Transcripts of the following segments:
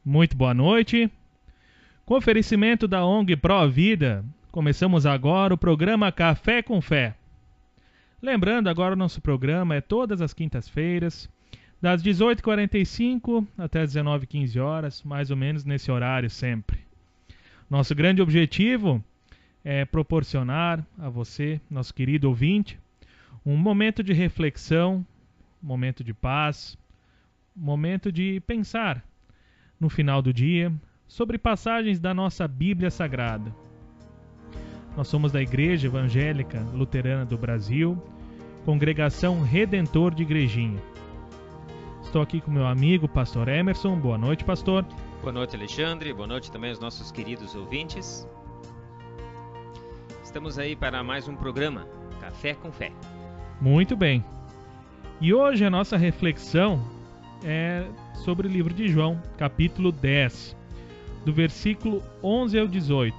Muito boa noite. Com oferecimento da ONG Pro Vida, começamos agora o programa Café com Fé. Lembrando, agora o nosso programa é todas as quintas-feiras, das 18h45 até as 19h15, mais ou menos nesse horário sempre. Nosso grande objetivo é proporcionar a você, nosso querido ouvinte, um momento de reflexão, um momento de paz, um momento de pensar no final do dia sobre passagens da nossa Bíblia Sagrada. Nós somos da Igreja Evangélica Luterana do Brasil, Congregação Redentor de Igrejinha. Estou aqui com meu amigo, pastor Emerson. Boa noite, pastor. Boa noite, Alexandre. Boa noite também aos nossos queridos ouvintes. Estamos aí para mais um programa, Café com Fé. Muito bem. E hoje a nossa reflexão é sobre o livro de João, capítulo 10, do versículo 11 ao 18.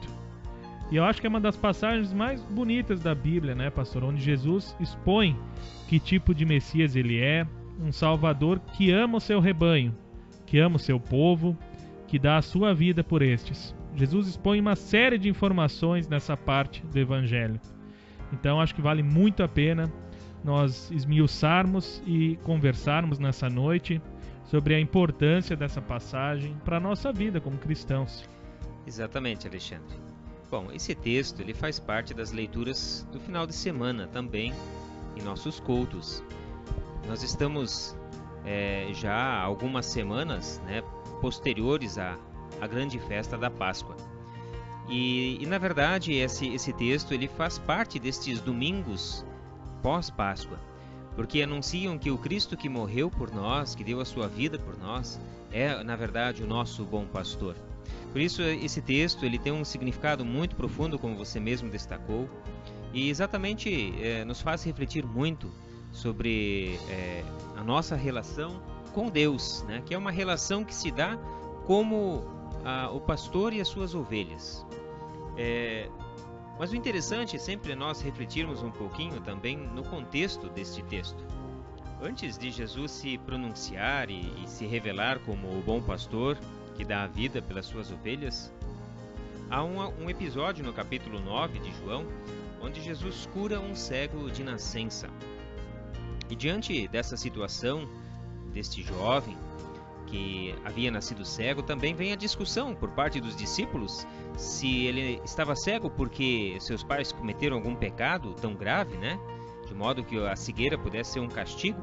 E eu acho que é uma das passagens mais bonitas da Bíblia, né, pastor? Onde Jesus expõe que tipo de Messias ele é, um Salvador que ama o seu rebanho, que ama o seu povo, que dá a sua vida por estes. Jesus expõe uma série de informações nessa parte do Evangelho. Então acho que vale muito a pena nós esmiuçarmos e conversarmos nessa noite sobre a importância dessa passagem para a nossa vida como cristãos. Exatamente, Alexandre. Bom, esse texto ele faz parte das leituras do final de semana também em nossos cultos. Nós estamos já há algumas semanas, posteriores à grande festa da Páscoa. E na verdade esse texto ele faz parte destes domingos pós-Páscoa, porque anunciam que o Cristo que morreu por nós, que deu a sua vida por nós, é na verdade o nosso bom pastor. Por isso esse texto ele tem um significado muito profundo, como você mesmo destacou, e exatamente nos faz refletir muito sobre a nossa relação com Deus, que é uma relação que se dá como o pastor e as suas ovelhas. Mas o interessante é sempre nós refletirmos um pouquinho também no contexto deste texto. Antes de Jesus se pronunciar e se revelar como o bom pastor que dá a vida pelas suas ovelhas, há um episódio no capítulo 9 de João, onde Jesus cura um cego de nascença. E diante dessa situação, deste jovem que havia nascido cego, também vem a discussão por parte dos discípulos se ele estava cego porque seus pais cometeram algum pecado tão grave, de modo que a cegueira pudesse ser um castigo.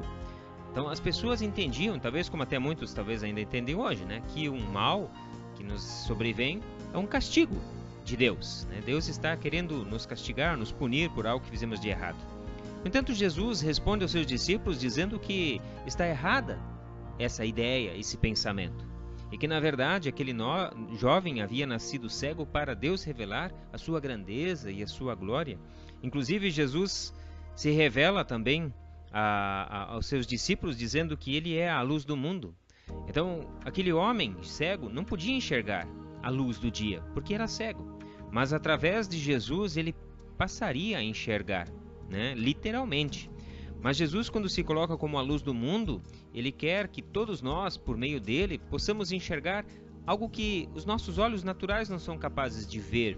Então as pessoas entendiam, talvez como até muitos talvez ainda entendem hoje, que um mal que nos sobrevém é um castigo de Deus. Deus está querendo nos castigar, nos punir por algo que fizemos de errado. No entanto, Jesus responde aos seus discípulos dizendo que está errada essa ideia, esse pensamento. E que na verdade aquele jovem havia nascido cego para Deus revelar a sua grandeza e a sua glória. Inclusive Jesus se revela também aos seus discípulos dizendo que ele é a luz do mundo. Então aquele homem cego não podia enxergar a luz do dia, porque era cego. Mas através de Jesus ele passaria a enxergar, literalmente. Mas Jesus, quando se coloca como a luz do mundo, ele quer que todos nós, por meio dele, possamos enxergar algo que os nossos olhos naturais não são capazes de ver,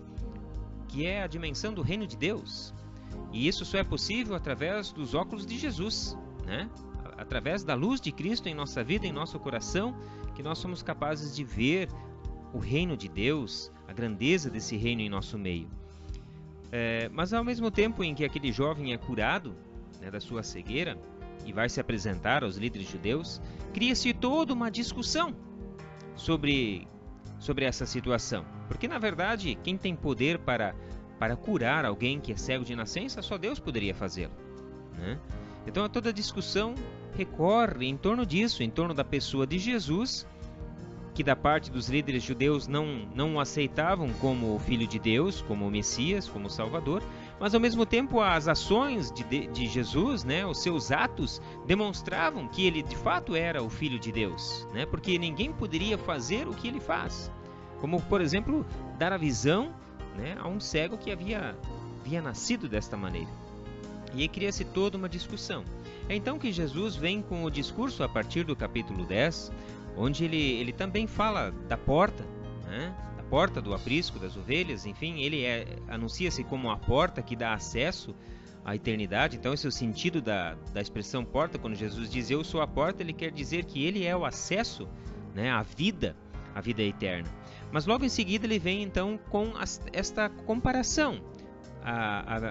que é a dimensão do reino de Deus. E isso só é possível através dos óculos de Jesus, através da luz de Cristo em nossa vida, em nosso coração, que nós somos capazes de ver o reino de Deus, a grandeza desse reino em nosso meio. Mas ao mesmo tempo em que aquele jovem é curado da sua cegueira e vai se apresentar aos líderes judeus, cria-se toda uma discussão sobre essa situação. Porque na verdade quem tem poder para curar alguém que é cego de nascença, só Deus poderia fazê-lo. Então toda a discussão recorre em torno disso, em torno da pessoa de Jesus, que da parte dos líderes judeus não o aceitavam como o Filho de Deus, como o Messias, como o Salvador, mas ao mesmo tempo as ações de Jesus, os seus atos, demonstravam que ele de fato era o Filho de Deus, porque ninguém poderia fazer o que ele faz, como por exemplo dar a visão a um cego que havia nascido desta maneira. E aí cria-se toda uma discussão. É então que Jesus vem com o discurso a partir do capítulo 10, onde ele também fala da porta, né? Da porta do aprisco das ovelhas. Enfim, ele anuncia-se como a porta que dá acesso à eternidade. Então esse é o sentido da expressão porta. Quando Jesus diz eu sou a porta, ele quer dizer que ele é o acesso, né, à vida eterna. Mas logo em seguida ele vem então com esta comparação,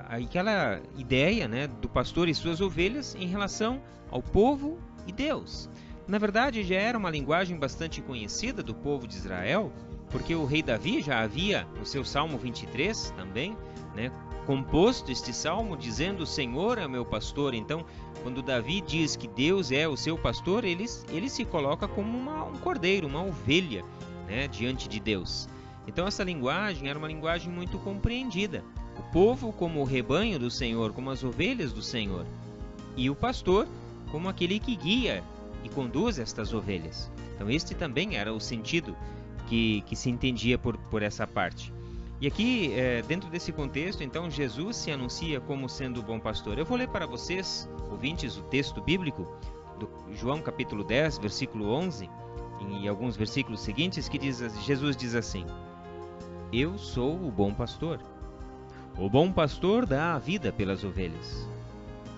aquela ideia, né, do pastor e suas ovelhas em relação ao povo e Deus. Na verdade, já era uma linguagem bastante conhecida do povo de Israel, porque o rei Davi já havia, no seu Salmo 23 também, né, composto este salmo dizendo: o Senhor é o meu pastor. Então, quando Davi diz que Deus é o seu pastor, ele se coloca como um cordeiro, uma ovelha, né, diante de Deus. Então essa linguagem era uma linguagem muito compreendida. O povo como o rebanho do Senhor, como as ovelhas do Senhor, e o pastor como aquele que guia e conduz estas ovelhas. Então este também era o sentido que se entendia por essa parte. E aqui, dentro desse contexto, então, Jesus se anuncia como sendo o bom pastor. Eu vou ler para vocês, ouvintes, o texto bíblico, do João capítulo 10, versículo 11, e alguns versículos seguintes, que Jesus diz assim: eu sou o bom pastor. O bom pastor dá a vida pelas ovelhas.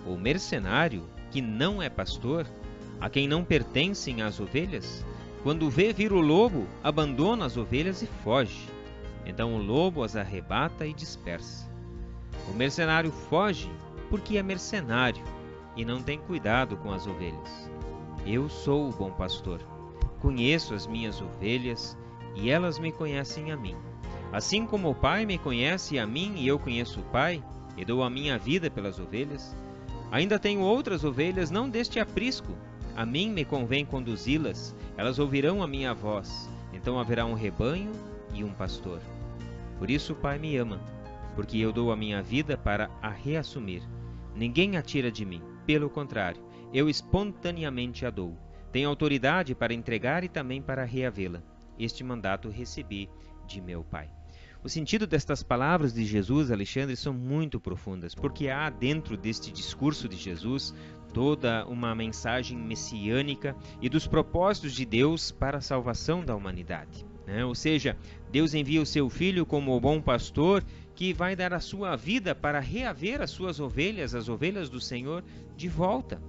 O mercenário, que não é pastor, a quem não pertencem as ovelhas, quando vê vir o lobo, abandona as ovelhas e foge. Então o lobo as arrebata e dispersa. O mercenário foge porque é mercenário e não tem cuidado com as ovelhas. Eu sou o bom pastor. Conheço as minhas ovelhas e elas me conhecem a mim. Assim como o Pai me conhece a mim e eu conheço o Pai, e dou a minha vida pelas ovelhas, ainda tenho outras ovelhas não deste aprisco. A mim me convém conduzi-las, elas ouvirão a minha voz. Então haverá um rebanho e um pastor. Por isso o Pai me ama, porque eu dou a minha vida para a reassumir. Ninguém a tira de mim, pelo contrário, eu espontaneamente a dou. Tenho autoridade para entregar e também para reavê-la. Este mandato recebi de meu Pai. O sentido destas palavras de Jesus, Alexandre, são muito profundas, porque há dentro deste discurso de Jesus toda uma mensagem messiânica e dos propósitos de Deus para a salvação da humanidade. Ou seja, Deus envia o seu Filho como o bom pastor que vai dar a sua vida para reaver as suas ovelhas, as ovelhas do Senhor, de volta.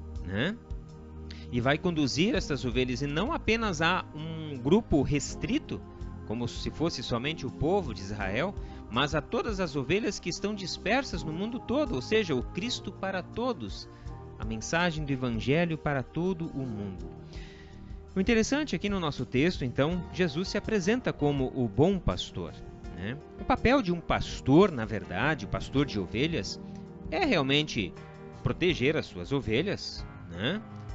E vai conduzir essas ovelhas, e não apenas a um grupo restrito, como se fosse somente o povo de Israel, mas a todas as ovelhas que estão dispersas no mundo todo, ou seja, o Cristo para todos, a mensagem do Evangelho para todo o mundo. O interessante aqui no nosso texto, então, Jesus se apresenta como o bom pastor. O papel de um pastor, na verdade, o pastor de ovelhas, é realmente proteger as suas ovelhas,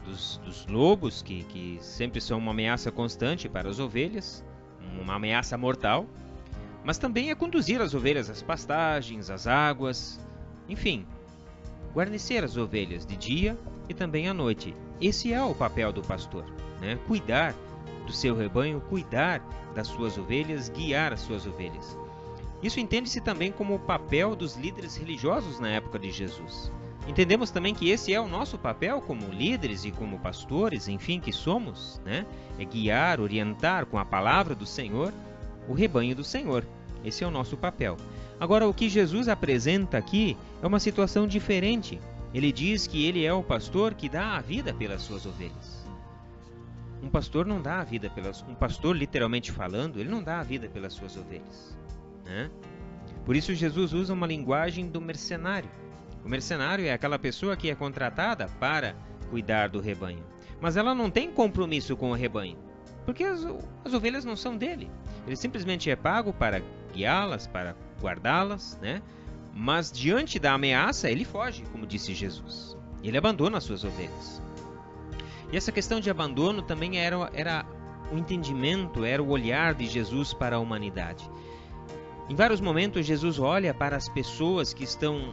dos lobos, que sempre são uma ameaça constante para as ovelhas, uma ameaça mortal, mas também é conduzir as ovelhas às pastagens, às águas, enfim, guarnecer as ovelhas de dia e também à noite. Esse é o papel do pastor, cuidar do seu rebanho, cuidar das suas ovelhas, guiar as suas ovelhas. Isso entende-se também como o papel dos líderes religiosos na época de Jesus. Entendemos também que esse é o nosso papel como líderes e como pastores, enfim, que somos, é guiar, orientar com a palavra do Senhor o rebanho do Senhor. Esse é o nosso papel. Agora, o que Jesus apresenta aqui é uma situação diferente. Ele diz que ele é o pastor que dá a vida pelas suas ovelhas. Um pastor não dá a vida pelas... Um pastor, literalmente falando, ele não dá a vida pelas suas ovelhas. Por isso Jesus usa uma linguagem do mercenário. O mercenário é aquela pessoa que é contratada para cuidar do rebanho, mas ela não tem compromisso com o rebanho, porque as ovelhas não são dele. Ele simplesmente é pago para guiá-las, para guardá-las, mas diante da ameaça ele foge, como disse Jesus. Ele abandona as suas ovelhas. E essa questão de abandono também era o entendimento, era o olhar de Jesus para a humanidade. Em vários momentos Jesus olha para as pessoas que estão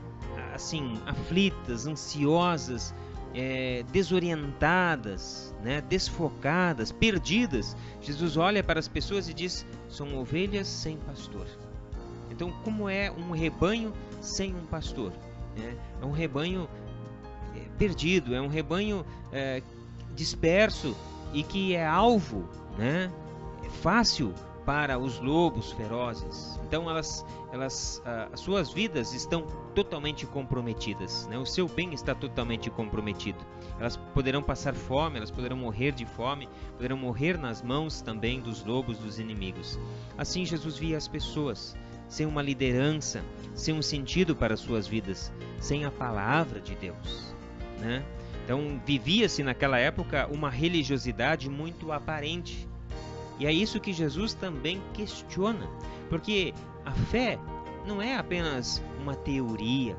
assim, aflitas, ansiosas, desorientadas, desfocadas, perdidas. Jesus olha para as pessoas e diz: são ovelhas sem pastor. Então, como é um rebanho sem um pastor? É um rebanho perdido, é um rebanho disperso e que é alvo, né, fácil para os lobos ferozes. Então as suas vidas estão totalmente comprometidas, né? O seu bem está totalmente comprometido. Elas poderão passar fome, elas poderão morrer de fome, poderão morrer nas mãos também dos lobos, dos inimigos. Assim Jesus via as pessoas, sem uma liderança, sem um sentido para as suas vidas, sem a palavra de Deus, né? Então vivia-se naquela época uma religiosidade muito aparente. E é isso que Jesus também questiona, porque a fé não é apenas uma teoria,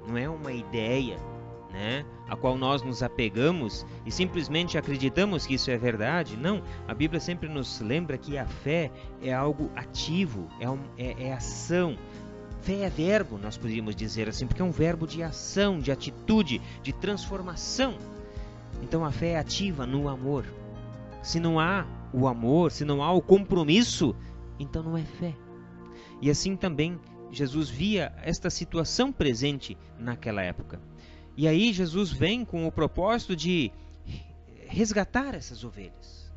não é uma ideia, né, a qual nós nos apegamos e simplesmente acreditamos que isso é verdade. Não, a Bíblia sempre nos lembra que a fé é algo ativo, é ação. Fé é verbo, nós poderíamos dizer assim, porque é um verbo de ação, de atitude, de transformação. Então a fé é ativa no amor. Se não há o amor, se não há o compromisso, então não é fé. E assim também Jesus via esta situação presente naquela época. E aí Jesus vem com o propósito de resgatar essas ovelhas,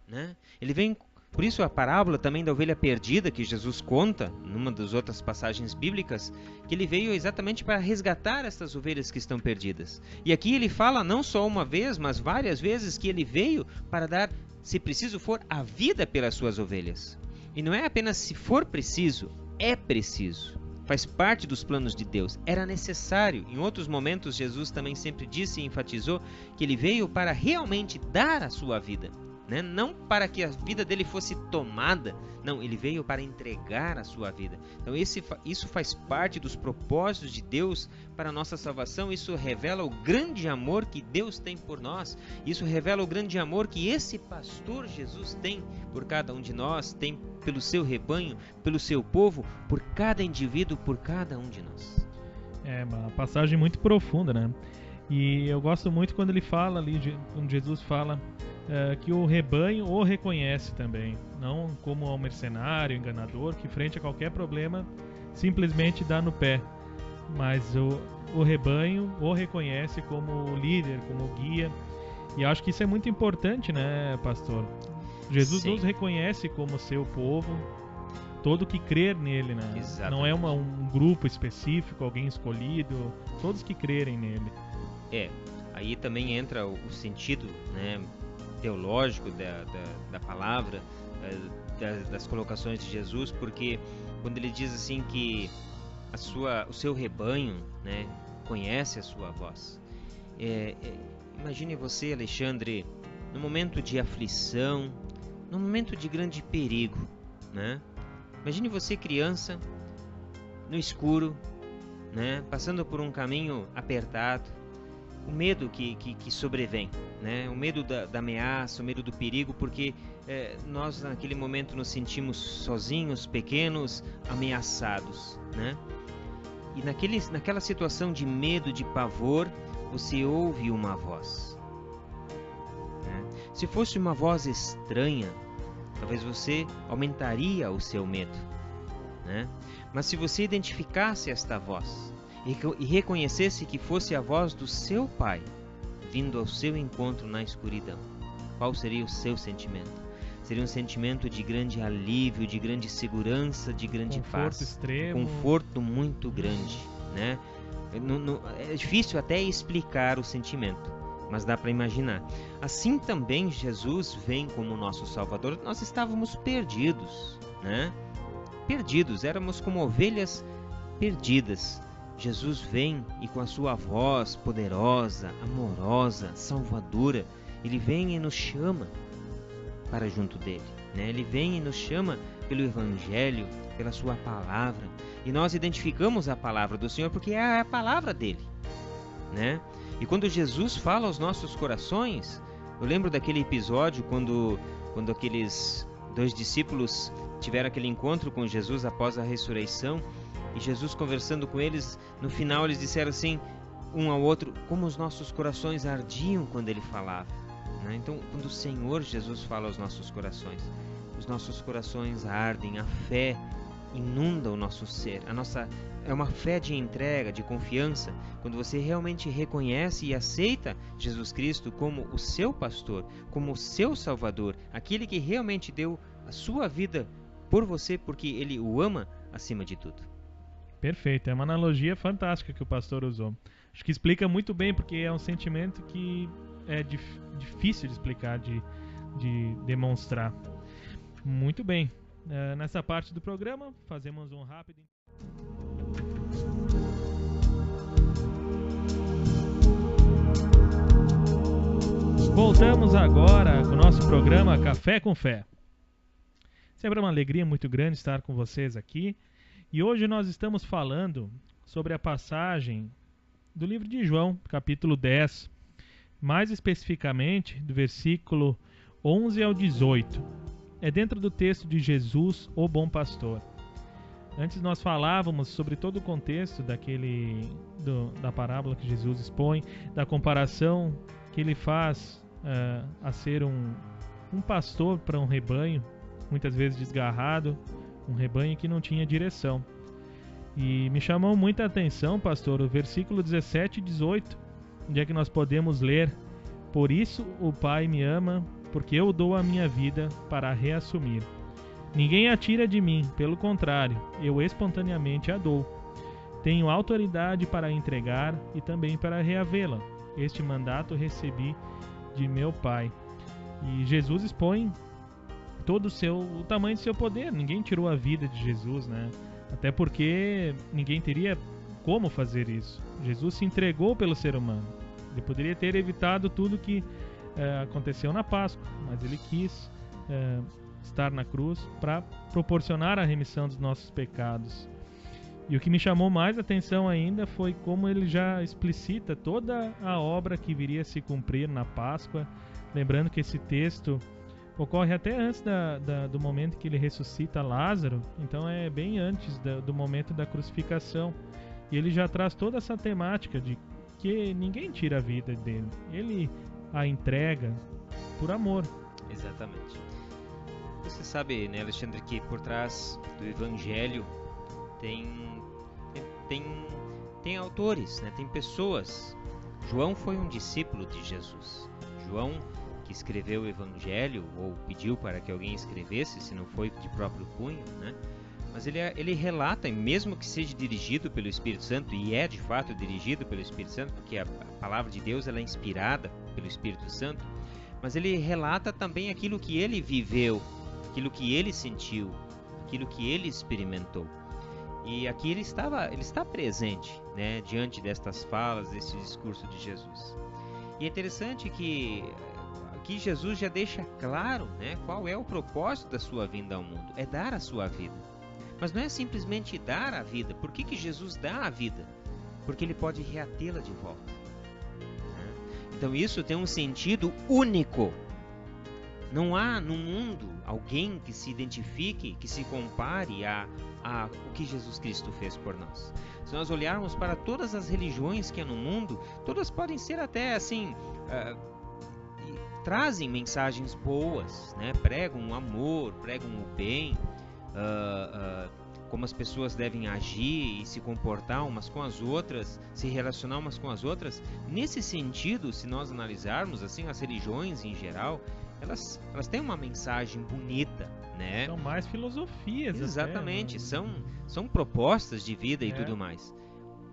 né? Ele vem, por isso a parábola também da ovelha perdida que Jesus conta, numa das outras passagens bíblicas, que ele veio exatamente para resgatar estas ovelhas que estão perdidas. E aqui ele fala não só uma vez, mas várias vezes que ele veio para dar, se preciso for, a vida pelas suas ovelhas. E não é apenas se for preciso, é preciso. Faz parte dos planos de Deus. Era necessário. Em outros momentos, Jesus também sempre disse e enfatizou que ele veio para realmente dar a sua vida, né? Não para que a vida dele fosse tomada. Não, ele veio para entregar a sua vida. Então isso faz parte dos propósitos de Deus para a nossa salvação. Isso revela o grande amor que Deus tem por nós. Isso revela o grande amor que esse pastor Jesus tem por cada um de nós, tem pelo seu rebanho, pelo seu povo, por cada indivíduo, por cada um de nós. É uma passagem muito profunda, né? E eu gosto muito quando ele fala ali, quando Jesus fala que o rebanho o reconhece também, não como um mercenário, enganador, que frente a qualquer problema simplesmente dá no pé, mas o rebanho o reconhece como líder, como guia. E acho que isso é muito importante, né, pastor? Jesus Sim. nos reconhece como seu povo, todo que crer nele, né? Exatamente. Não é um grupo específico, alguém escolhido, todos que crerem nele. Aí também entra o sentido, né, teológico da palavra, das colocações de Jesus, porque quando ele diz assim que o seu rebanho, né, conhece a sua voz. Imagine você, Alexandre, no momento de aflição, no momento de grande perigo, né? Imagine você, criança, no escuro, né, passando por um caminho apertado, o medo que sobrevém, né? O medo da ameaça, o medo do perigo, porque nós naquele momento nos sentimos sozinhos, pequenos, ameaçados, né? E naquela situação de medo, de pavor, você ouve uma voz, né? Se fosse uma voz estranha, talvez você aumentaria o seu medo, né? Mas se você identificasse esta voz e reconhecesse que fosse a voz do seu pai vindo ao seu encontro na escuridão, qual seria o seu sentimento? Seria um sentimento de grande alívio, de grande segurança, de grande paz, extremo, conforto muito grande, né? É difícil até explicar o sentimento, mas dá para imaginar. Assim também Jesus vem como nosso Salvador. Nós estávamos perdidos, né? Perdidos, éramos como ovelhas perdidas. Jesus vem e com a sua voz poderosa, amorosa, salvadora, ele vem e nos chama para junto dele, né? Ele vem e nos chama pelo Evangelho, pela sua palavra, e nós identificamos a palavra do Senhor porque é a palavra dele, né? E quando Jesus fala aos nossos corações, eu lembro daquele episódio quando aqueles 2 discípulos tiveram aquele encontro com Jesus após a ressurreição, e Jesus conversando com eles, no final eles disseram assim, um ao outro, como os nossos corações ardiam quando ele falava, né? Então, quando o Senhor Jesus fala aos nossos corações, os nossos corações ardem, a fé inunda o nosso ser, é uma fé de entrega, de confiança, quando você realmente reconhece e aceita Jesus Cristo como o seu pastor, como o seu salvador, aquele que realmente deu a sua vida por você, porque ele o ama acima de tudo. Perfeito, é uma analogia fantástica que o pastor usou. Acho que explica muito bem, porque é um sentimento que é difícil de explicar, de demonstrar. Muito bem, nessa parte do programa fazemos um rápido... Voltamos agora com o nosso programa Café com Fé. Sempre é uma alegria muito grande estar com vocês aqui. E hoje nós estamos falando sobre a passagem do livro de João, capítulo 10. Mais especificamente, do versículo 11 ao 18. É dentro do texto de Jesus, o Bom Pastor. Antes nós falávamos sobre todo o contexto da parábola que Jesus expõe, da comparação que ele faz a ser um pastor para um rebanho, muitas vezes desgarrado, um rebanho que não tinha direção. E me chamou muita atenção, pastor, o versículo 17 e 18, onde é que nós podemos ler: por isso o Pai me ama, porque eu dou a minha vida para a reassumir. Ninguém a tira de mim, pelo contrário, eu espontaneamente a dou. Tenho autoridade para entregar e também para reavê-la. Este mandato recebi de meu Pai. E Jesus expõe todo o tamanho do seu poder. Ninguém tirou a vida de Jesus, né? Até porque ninguém teria como fazer isso. Jesus se entregou pelo ser humano. Ele poderia ter evitado tudo que aconteceu na Páscoa, mas ele quis estar na cruz para proporcionar a remissão dos nossos pecados. E o que me chamou mais atenção ainda foi como ele já explicita toda a obra que viria a se cumprir na Páscoa. Lembrando que esse texto ocorre até antes do momento que ele ressuscita Lázaro, então é bem antes do momento da crucificação. E ele já traz toda essa temática de que ninguém tira a vida dele, ele a entrega por amor. Exatamente. Você sabe, né, Alexandre, que por trás do Evangelho tem autores, né, tem pessoas. João foi um discípulo de Jesus. João, que escreveu o Evangelho, ou pediu para que alguém escrevesse, se não foi de próprio punho, né? Mas ele relata, mesmo que seja dirigido pelo Espírito Santo, e é de fato dirigido pelo Espírito Santo, porque a palavra de Deus ela é inspirada pelo Espírito Santo, mas ele relata também aquilo que ele viveu, aquilo que ele sentiu, aquilo que ele experimentou. E aqui ele está presente, né, diante destas falas, desse discurso de Jesus. E é interessante que aqui Jesus já deixa claro, né, qual é o propósito da sua vinda ao mundo. É dar a sua vida. Mas não é simplesmente dar a vida. Por que Jesus dá a vida? Porque ele pode reatê-la de volta. Então isso tem um sentido único. Não há no mundo alguém que se identifique, que se compare a o que Jesus Cristo fez por nós. Se nós olharmos para todas as religiões que há no mundo, todas podem ser até assim, trazem mensagens boas, né? Pregam o amor, pregam o bem, como as pessoas devem agir e se comportar umas com as outras, se relacionar umas com as outras. Nesse sentido, se nós analisarmos assim as religiões em geral, elas têm uma mensagem bonita, né? São mais filosofias. Exatamente, até, né? são propostas de vida e tudo mais.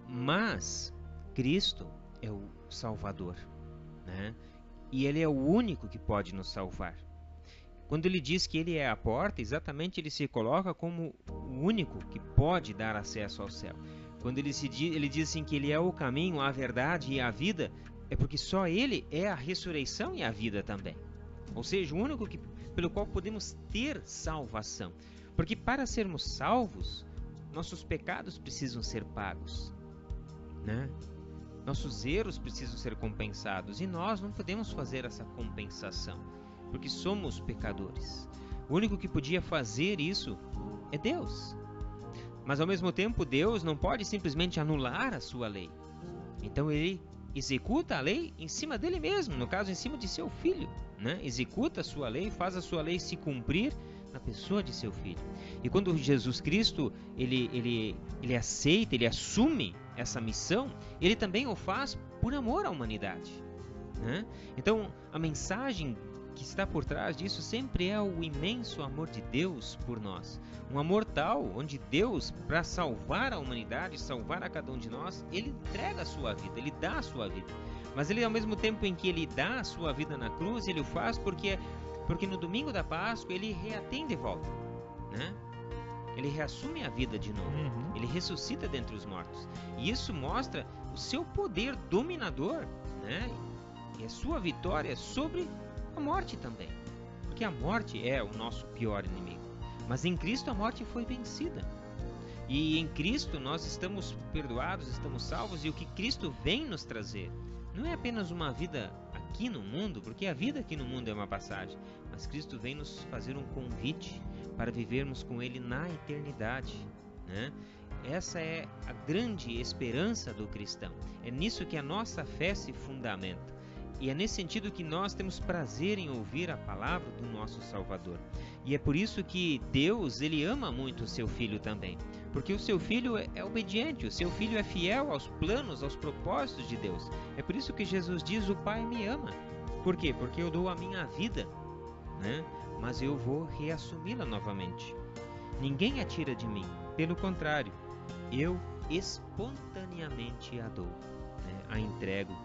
Mas Cristo é o Salvador, né? E Ele é o único que pode nos salvar. Quando Ele diz que Ele é a porta, exatamente Ele se coloca como o único que pode dar acesso ao céu. Quando Ele diz assim que Ele é o caminho, a verdade e a vida, é porque só Ele é a ressurreição e a vida também. Ou seja, o único pelo qual podemos ter salvação. Porque para sermos salvos, nossos pecados precisam ser pagos, né? Nossos erros precisam ser compensados. E nós não podemos fazer essa compensação, porque somos pecadores. O único que podia fazer isso é Deus. Mas ao mesmo tempo, Deus não pode simplesmente anular a sua lei. Então Ele executa a lei em cima dele mesmo, no caso em cima de seu filho, né? Executa a sua lei, faz a sua lei se cumprir na pessoa de seu Filho. E quando Jesus Cristo ele aceita, ele assume essa missão, ele também o faz por amor à humanidade, né? Então, a mensagem que está por trás disso sempre é o imenso amor de Deus por nós. Um amor tal, onde Deus, para salvar a humanidade, salvar a cada um de nós, ele entrega a sua vida, ele dá a sua vida. Mas ele, ao mesmo tempo em que ele dá a sua vida na cruz, ele o faz porque no domingo da Páscoa ele reatém de volta, né? Ele reassume a vida de novo. Ele ressuscita dentre os mortos. E isso mostra o seu poder dominador, né? E a sua vitória sobre a morte também. Porque a morte é o nosso pior inimigo. Mas em Cristo a morte foi vencida. E em Cristo nós estamos perdoados, estamos salvos. E o que Cristo vem nos trazer não é apenas uma vida aqui no mundo, porque a vida aqui no mundo é uma passagem. Mas Cristo vem nos fazer um convite para vivermos com Ele na eternidade, né? Essa é a grande esperança do cristão. É nisso que a nossa fé se fundamenta. E é nesse sentido que nós temos prazer em ouvir a palavra do nosso Salvador. E é por isso que Deus, ele ama muito o seu Filho também. Porque o seu Filho é obediente, o seu Filho é fiel aos planos, aos propósitos de Deus. É por isso que Jesus diz: o Pai me ama. Por quê? Porque eu dou a minha vida, né? Mas eu vou reassumi-la novamente. Ninguém a tira de mim. Pelo contrário, eu espontaneamente a dou, né? A entrego.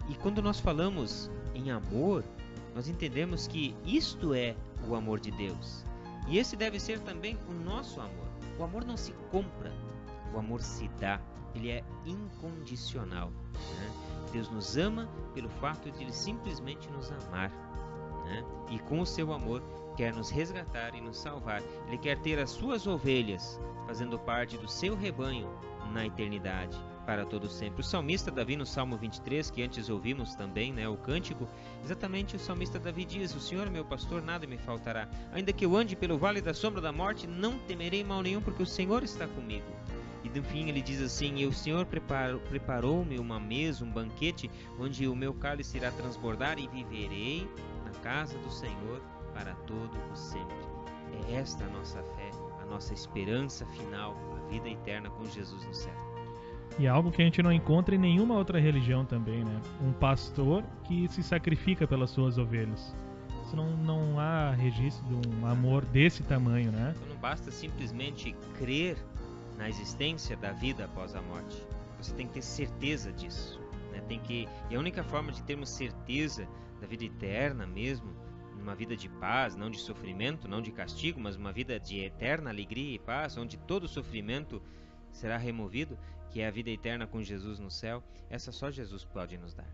E quando nós falamos em amor, nós entendemos que isto é o amor de Deus. E esse deve ser também o nosso amor. O amor não se compra, o amor se dá. Ele é incondicional, né? Deus nos ama pelo fato de Ele simplesmente nos amar, né? E com o seu amor quer nos resgatar e nos salvar. Ele quer ter as suas ovelhas fazendo parte do seu rebanho na eternidade, para todo sempre. O salmista Davi, no Salmo 23, que antes ouvimos também, né, o cântico, exatamente o salmista Davi diz: o Senhor é meu pastor, nada me faltará. Ainda que eu ande pelo vale da sombra da morte, não temerei mal nenhum, porque o Senhor está comigo. E no fim ele diz assim: e o Senhor preparou-me uma mesa, um banquete, onde o meu cálice irá transbordar, e viverei na casa do Senhor para todo o sempre. É esta a nossa fé, a nossa esperança final, a vida eterna com Jesus no céu. E é algo que a gente não encontra em nenhuma outra religião também, né? Um pastor que se sacrifica pelas suas ovelhas. Isso não há registro de um amor desse tamanho, né? Então não basta simplesmente crer na existência da vida após a morte. Você tem que ter certeza disso, né? E a única forma de termos certeza da vida eterna mesmo, uma vida de paz, não de sofrimento, não de castigo, mas uma vida de eterna alegria e paz, onde todo sofrimento será removido, que é a vida eterna com Jesus no céu, essa só Jesus pode nos dar.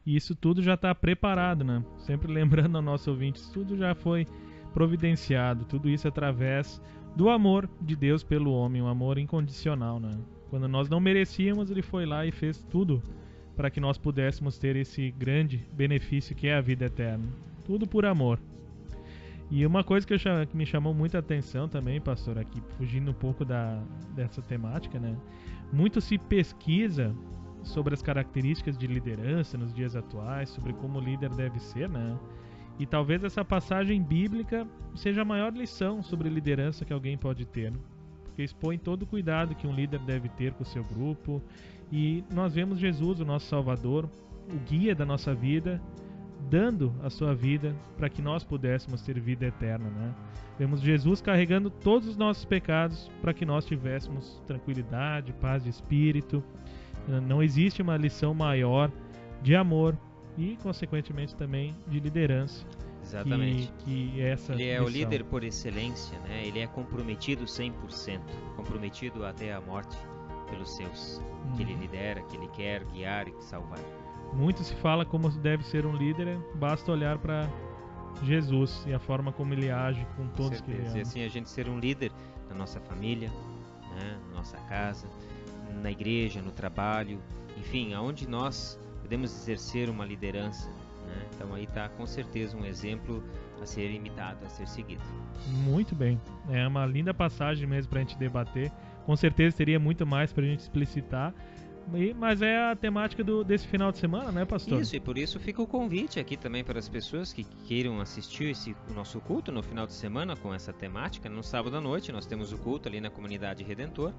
E isso tudo já está preparado, né? Sempre lembrando ao nosso ouvinte, isso tudo já foi providenciado, tudo isso através do amor de Deus pelo homem, um amor incondicional, né? Quando nós não merecíamos, Ele foi lá e fez tudo para que nós pudéssemos ter esse grande benefício que é a vida eterna. Tudo por amor. E uma coisa que me chamou muita atenção também, pastor, aqui fugindo um pouco dessa temática, né? Muito se pesquisa sobre as características de liderança nos dias atuais, sobre como o líder deve ser, né? E talvez essa passagem bíblica seja a maior lição sobre liderança que alguém pode ter, né? Porque expõe todo o cuidado que um líder deve ter com o seu grupo. E nós vemos Jesus, o nosso Salvador, o guia da nossa vida, dando a sua vida para que nós pudéssemos ter vida eterna, né? Vemos Jesus carregando todos os nossos pecados para que nós tivéssemos tranquilidade, paz de espírito. Não existe uma lição maior de amor e, consequentemente, também de liderança. Exatamente. Que essa Ele é lição. o líder por excelência, né? Ele é comprometido 100%, comprometido até a morte pelos seus, que ele lidera, que ele quer guiar e salvar. Muito se fala como deve ser um líder, basta olhar para Jesus e a forma como ele age com todos que ele ama. E assim a gente ser um líder na nossa família, né, na nossa casa, na igreja, no trabalho, enfim, aonde nós podemos exercer uma liderança, né? Então aí está com certeza um exemplo a ser imitado, a ser seguido. Muito bem, é uma linda passagem mesmo para a gente debater. Com certeza teria muito mais para a gente explicitar, Mas é a temática desse final de semana, né, pastor? Isso, e por isso fica o convite aqui também para as pessoas que queiram assistir o nosso culto no final de semana com essa temática. No sábado à noite nós temos o culto ali na Comunidade Redentor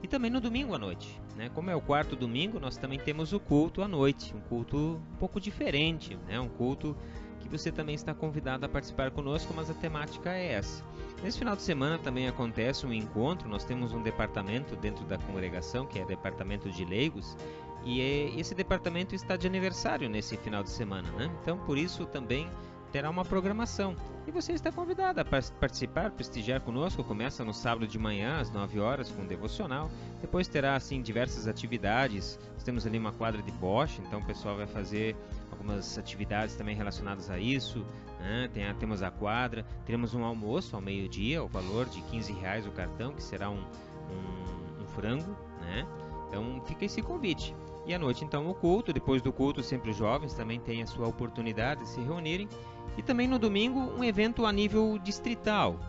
e também no domingo à noite, né? Como é o quarto domingo, nós também temos o culto à noite, um culto um pouco diferente, né? Um culto que você também está convidado a participar conosco, mas a temática é essa. Nesse final de semana também acontece um encontro, nós temos um departamento dentro da congregação, que é o departamento de leigos, e esse departamento está de aniversário nesse final de semana, né? Então por isso também terá uma programação. E você está convidado a participar, prestigiar conosco. Começa no sábado de manhã, às 9 horas, com o devocional. Depois terá, assim, diversas atividades. Nós temos ali uma quadra de bocha, então o pessoal vai fazer algumas atividades também relacionadas a isso, né? Temos a quadra, teremos um almoço ao meio-dia, o valor de R$15 o cartão, que será um frango, né? Então fica esse convite. E à noite, então, o culto. Depois do culto, sempre os jovens também têm a sua oportunidade de se reunirem. E também no domingo, um evento a nível distrital.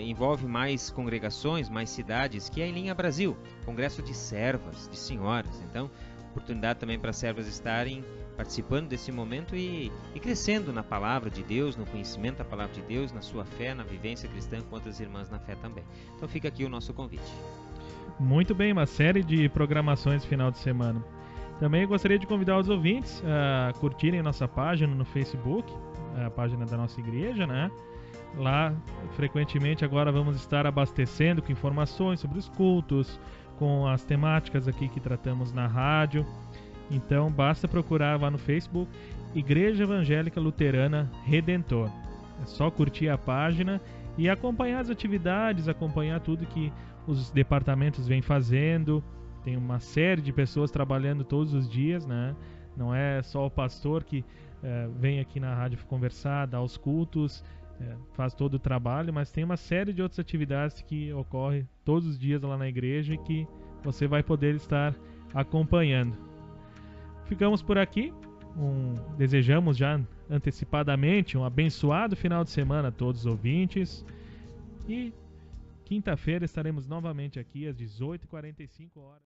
Envolve mais congregações, mais cidades, que é em Linha Brasil. Congresso de servas, de senhoras. Então, oportunidade também para as servas estarem participando desse momento e crescendo na palavra de Deus, no conhecimento da palavra de Deus, na sua fé, na vivência cristã com outras irmãs na fé também. Então fica aqui o nosso convite. Muito bem, uma série de programações no final de semana. Também gostaria de convidar os ouvintes a curtirem nossa página no Facebook, a página da nossa igreja, né? Lá, frequentemente, agora vamos estar abastecendo com informações sobre os cultos, com as temáticas aqui que tratamos na rádio. Então, basta procurar lá no Facebook, Igreja Evangélica Luterana Redentor. É só curtir a página e acompanhar as atividades, acompanhar tudo que os departamentos vêm fazendo. Tem uma série de pessoas trabalhando todos os dias, né? Não é só o pastor que vem aqui na rádio conversar, dar os cultos, faz todo o trabalho, mas tem uma série de outras atividades que ocorrem todos os dias lá na igreja e que você vai poder estar acompanhando. Ficamos por aqui. Desejamos já antecipadamente um abençoado final de semana a todos os ouvintes. E quinta-feira estaremos novamente aqui às 18h45.